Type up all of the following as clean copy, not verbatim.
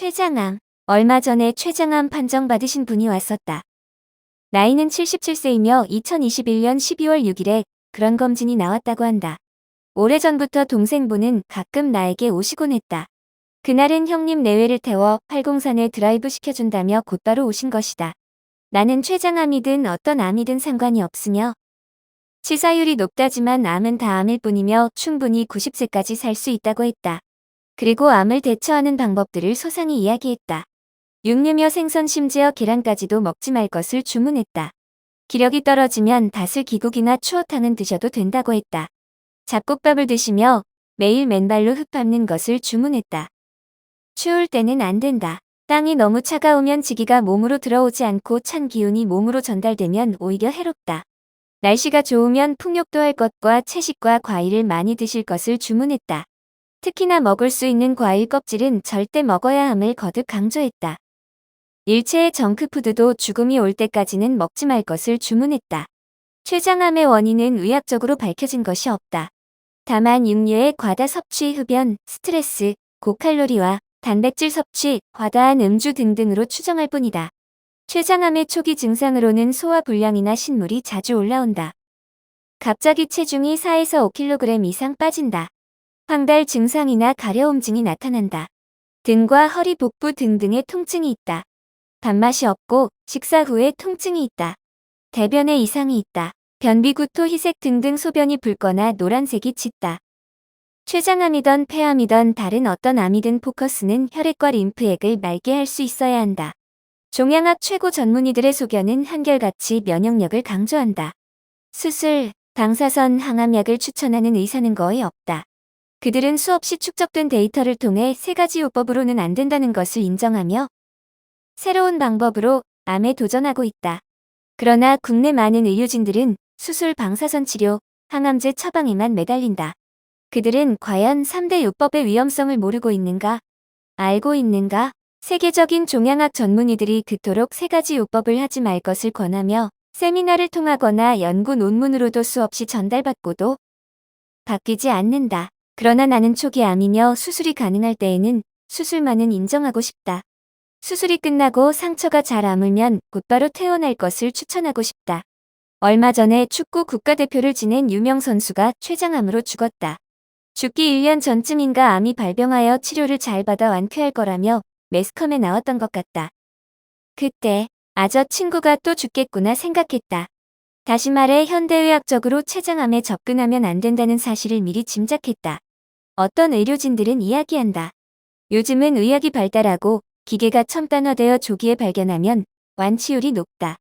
췌장암. 얼마 전에 췌장암 판정받으신 분이 왔었다. 나이는 77세이며 2021년 12월 6일에 그런 검진이 나왔다고 한다. 오래전부터 동생분은 가끔 나에게 오시곤 했다. 그날은 형님 내외를 태워 팔공산에 드라이브 시켜준다며 곧바로 오신 것이다. 나는 췌장암이든 어떤 암이든 상관이 없으며 치사율이 높다지만 암은 다 암일 뿐이며 충분히 90세까지 살 수 있다고 했다. 그리고 암을 대처하는 방법들을 소상히 이야기했다. 육류며 생선 심지어 계란까지도 먹지 말 것을 주문했다. 기력이 떨어지면 다슬기국이나 추어탕은 드셔도 된다고 했다. 잡곡밥을 드시며 매일 맨발로 흙 밟는 것을 주문했다. 추울 때는 안 된다. 땅이 너무 차가우면 지기가 몸으로 들어오지 않고 찬 기운이 몸으로 전달되면 오히려 해롭다. 날씨가 좋으면 풍욕도 할 것과 채식과 과일을 많이 드실 것을 주문했다. 특히나 먹을 수 있는 과일 껍질은 절대 먹어야 함을 거듭 강조했다. 일체의 정크푸드도 죽음이 올 때까지는 먹지 말 것을 주문했다. 췌장암의 원인은 의학적으로 밝혀진 것이 없다. 다만 육류의 과다 섭취, 흡연, 스트레스, 고칼로리와 단백질 섭취, 과다한 음주 등등으로 추정할 뿐이다. 췌장암의 초기 증상으로는 소화불량이나 신물이 자주 올라온다. 갑자기 체중이 4에서 5kg 이상 빠진다. 황달 증상이나 가려움증이 나타난다. 등과 허리, 복부 등등의 통증이 있다. 밥맛이 없고 식사 후에 통증이 있다. 대변에 이상이 있다. 변비, 구토, 희색 등등 소변이 붉거나 노란색이 짙다. 췌장암이든 폐암이든 다른 어떤 암이든 포커스는 혈액과 림프액을 맑게 할 수 있어야 한다. 종양학 최고 전문의들의 소견은 한결같이 면역력을 강조한다. 수술, 방사선, 항암약을 추천하는 의사는 거의 없다. 그들은 수없이 축적된 데이터를 통해 세 가지 요법으로는 안 된다는 것을 인정하며 새로운 방법으로 암에 도전하고 있다. 그러나 국내 많은 의료진들은 수술, 방사선 치료, 항암제 처방에만 매달린다. 그들은 과연 3대 요법의 위험성을 모르고 있는가? 알고 있는가? 세계적인 종양학 전문의들이 그토록 세 가지 요법을 하지 말 것을 권하며 세미나를 통하거나 연구 논문으로도 수없이 전달받고도 바뀌지 않는다. 그러나 나는 초기 암이며 수술이 가능할 때에는 수술만은 인정하고 싶다. 수술이 끝나고 상처가 잘 아물면 곧바로 퇴원할 것을 추천하고 싶다. 얼마 전에 축구 국가대표를 지낸 유명 선수가 췌장암으로 죽었다. 죽기 1년 전쯤인가 암이 발병하여 치료를 잘 받아 완쾌할 거라며 매스컴에 나왔던 것 같다. 그때 저 친구가 또 죽겠구나 생각했다. 다시 말해 현대의학적으로 췌장암에 접근하면 안 된다는 사실을 미리 짐작했다. 어떤 의료진들은 이야기한다. 요즘은 의학이 발달하고 기계가 첨단화되어 조기에 발견하면 완치율이 높다.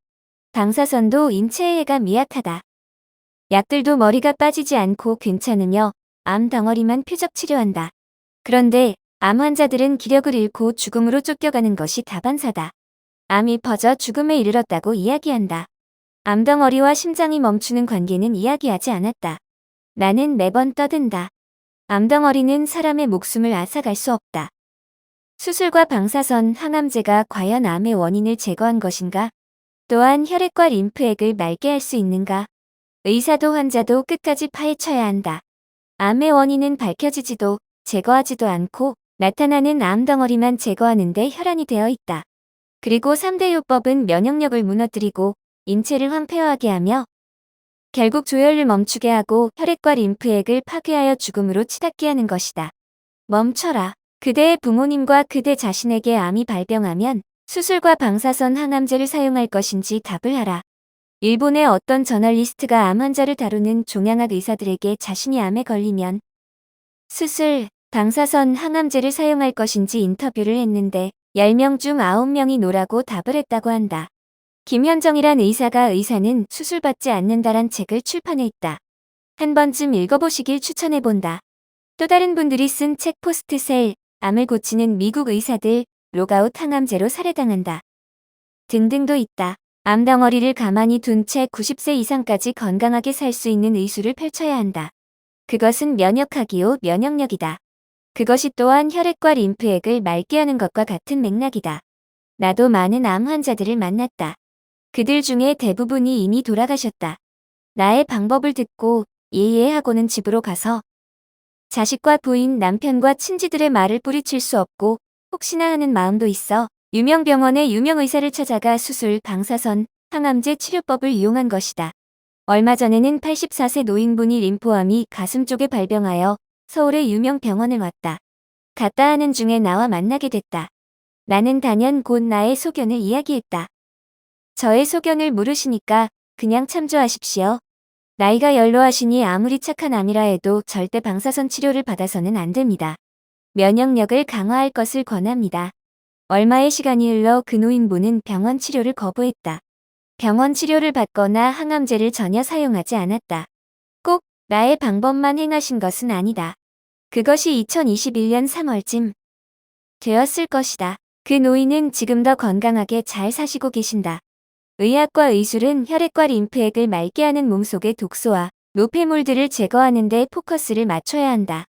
방사선도 인체에 해가 미약하다. 약들도 머리가 빠지지 않고 괜찮으며 암 덩어리만 표적 치료한다. 그런데 암 환자들은 기력을 잃고 죽음으로 쫓겨가는 것이 다반사다. 암이 퍼져 죽음에 이르렀다고 이야기한다. 암덩어리와 심장이 멈추는 관계는 이야기하지 않았다. 나는 매번 떠든다. 암덩어리는 사람의 목숨을 앗아갈 수 없다. 수술과 방사선, 항암제가 과연 암의 원인을 제거한 것인가? 또한 혈액과 림프액을 맑게 할 수 있는가? 의사도 환자도 끝까지 파헤쳐야 한다. 암의 원인은 밝혀지지도 제거하지도 않고 나타나는 암덩어리만 제거하는 데 혈안이 되어 있다. 그리고 3대 요법은 면역력을 무너뜨리고 인체를 황폐화하게 하며 결국 조혈을 멈추게 하고 혈액과 림프액을 파괴하여 죽음으로 치닫게 하는 것이다. 멈춰라. 그대의 부모님과 그대 자신에게 암이 발병하면 수술과 방사선, 항암제를 사용할 것인지 답을 하라. 일본의 어떤 저널리스트가 암 환자를 다루는 종양학 의사들에게 자신이 암에 걸리면 수술, 방사선, 항암제를 사용할 것인지 인터뷰를 했는데 10명 중 9명이 노라고 답을 했다고 한다. 김현정이란 의사는 수술받지 않는다란 책을 출판해 있다. 한 번쯤 읽어보시길 추천해본다. 또 다른 분들이 쓴 책 포스트셀, 암을 고치는 미국 의사들, 로그아웃 항암제로 살해당한다. 등등도 있다. 암덩어리를 가만히 둔 채 90세 이상까지 건강하게 살 수 있는 의술을 펼쳐야 한다. 그것은 면역학이요 면역력이다. 그것이 또한 혈액과 림프액을 맑게 하는 것과 같은 맥락이다. 나도 많은 암 환자들을 만났다. 그들 중에 대부분이 이미 돌아가셨다. 나의 방법을 듣고 예예하고는 집으로 가서 자식과 부인, 남편과 친지들의 말을 뿌리칠 수 없고 혹시나 하는 마음도 있어 유명 병원의 유명 의사를 찾아가 수술, 방사선, 항암제 치료법을 이용한 것이다. 얼마 전에는 84세 노인분이 림포암이 가슴 쪽에 발병하여 서울의 유명 병원을 왔다. 갔다 하는 중에 나와 만나게 됐다. 나는 단연 곧 나의 소견을 이야기했다. 저의 소견을 물으시니까 그냥 참조하십시오. 나이가 연로하시니 아무리 착한 암이라 해도 절대 방사선 치료를 받아서는 안 됩니다. 면역력을 강화할 것을 권합니다. 얼마의 시간이 흘러 그 노인분은 병원 치료를 거부했다. 병원 치료를 받거나 항암제를 전혀 사용하지 않았다. 꼭 나의 방법만 행하신 것은 아니다. 그것이 2021년 3월쯤 되었을 것이다. 그 노인은 지금 더 건강하게 잘 사시고 계신다. 의학과 의술은 혈액과 림프액을 맑게 하는 몸속의 독소와 노폐물들을 제거하는 데 포커스를 맞춰야 한다.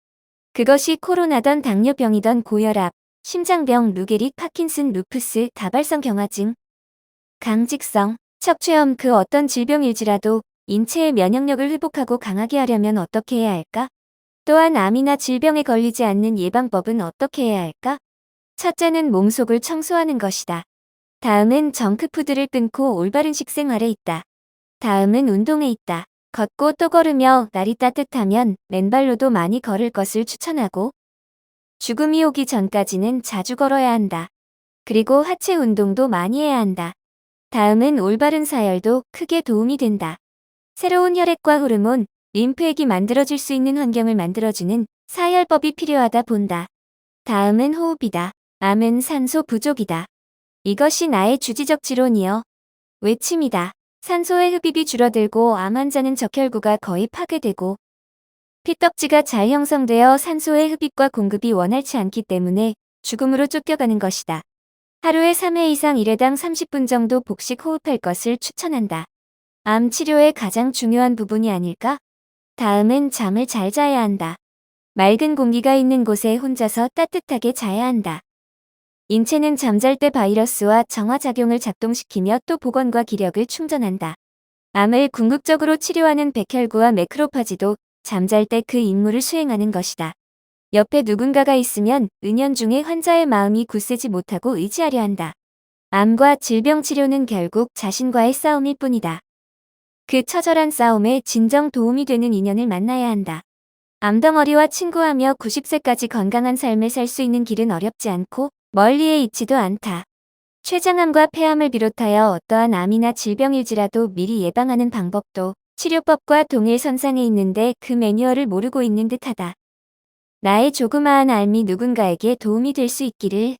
그것이 코로나던 당뇨병이던 고혈압, 심장병, 루게릭, 파킨슨, 루푸스, 다발성 경화증, 강직성, 척추염 그 어떤 질병일지라도 인체의 면역력을 회복하고 강하게 하려면 어떻게 해야 할까? 또한 암이나 질병에 걸리지 않는 예방법은 어떻게 해야 할까? 첫째는 몸속을 청소하는 것이다. 다음은 정크푸드를 끊고 올바른 식생활에 있다. 다음은 운동에 있다. 걷고 또 걸으며 날이 따뜻하면 맨발로도 많이 걸을 것을 추천하고 죽음이 오기 전까지는 자주 걸어야 한다. 그리고 하체 운동도 많이 해야 한다. 다음은 올바른 사열도 크게 도움이 된다. 새로운 혈액과 호르몬, 림프액이 만들어질 수 있는 환경을 만들어주는 사열법이 필요하다 본다. 다음은 호흡이다. 암은 산소 부족이다. 이것이 나의 주지적 지론이여. 외침이다. 산소의 흡입이 줄어들고 암 환자는 적혈구가 거의 파괴되고 피떡지가 잘 형성되어 산소의 흡입과 공급이 원활치 않기 때문에 죽음으로 쫓겨가는 것이다. 하루에 3회 이상 1회당 30분 정도 복식 호흡할 것을 추천한다. 암 치료의 가장 중요한 부분이 아닐까? 다음은 잠을 잘 자야 한다. 맑은 공기가 있는 곳에 혼자서 따뜻하게 자야 한다. 인체는 잠잘 때 바이러스와 정화작용을 작동시키며 또 복원과 기력을 충전한다. 암을 궁극적으로 치료하는 백혈구와 매크로파지도 잠잘 때 그 임무를 수행하는 것이다. 옆에 누군가가 있으면 은연중에 환자의 마음이 굳세지 못하고 의지하려 한다. 암과 질병 치료는 결국 자신과의 싸움일 뿐이다. 그 처절한 싸움에 진정 도움이 되는 인연을 만나야 한다. 암덩어리와 친구하며 90세까지 건강한 삶을 살 수 있는 길은 어렵지 않고 멀리에 있지도 않다. 췌장암과 폐암을 비롯하여 어떠한 암이나 질병일지라도 미리 예방하는 방법도 치료법과 동일선상에 있는데 그 매뉴얼을 모르고 있는 듯하다. 나의 조그마한 알미 누군가에게 도움이 될 수 있기를.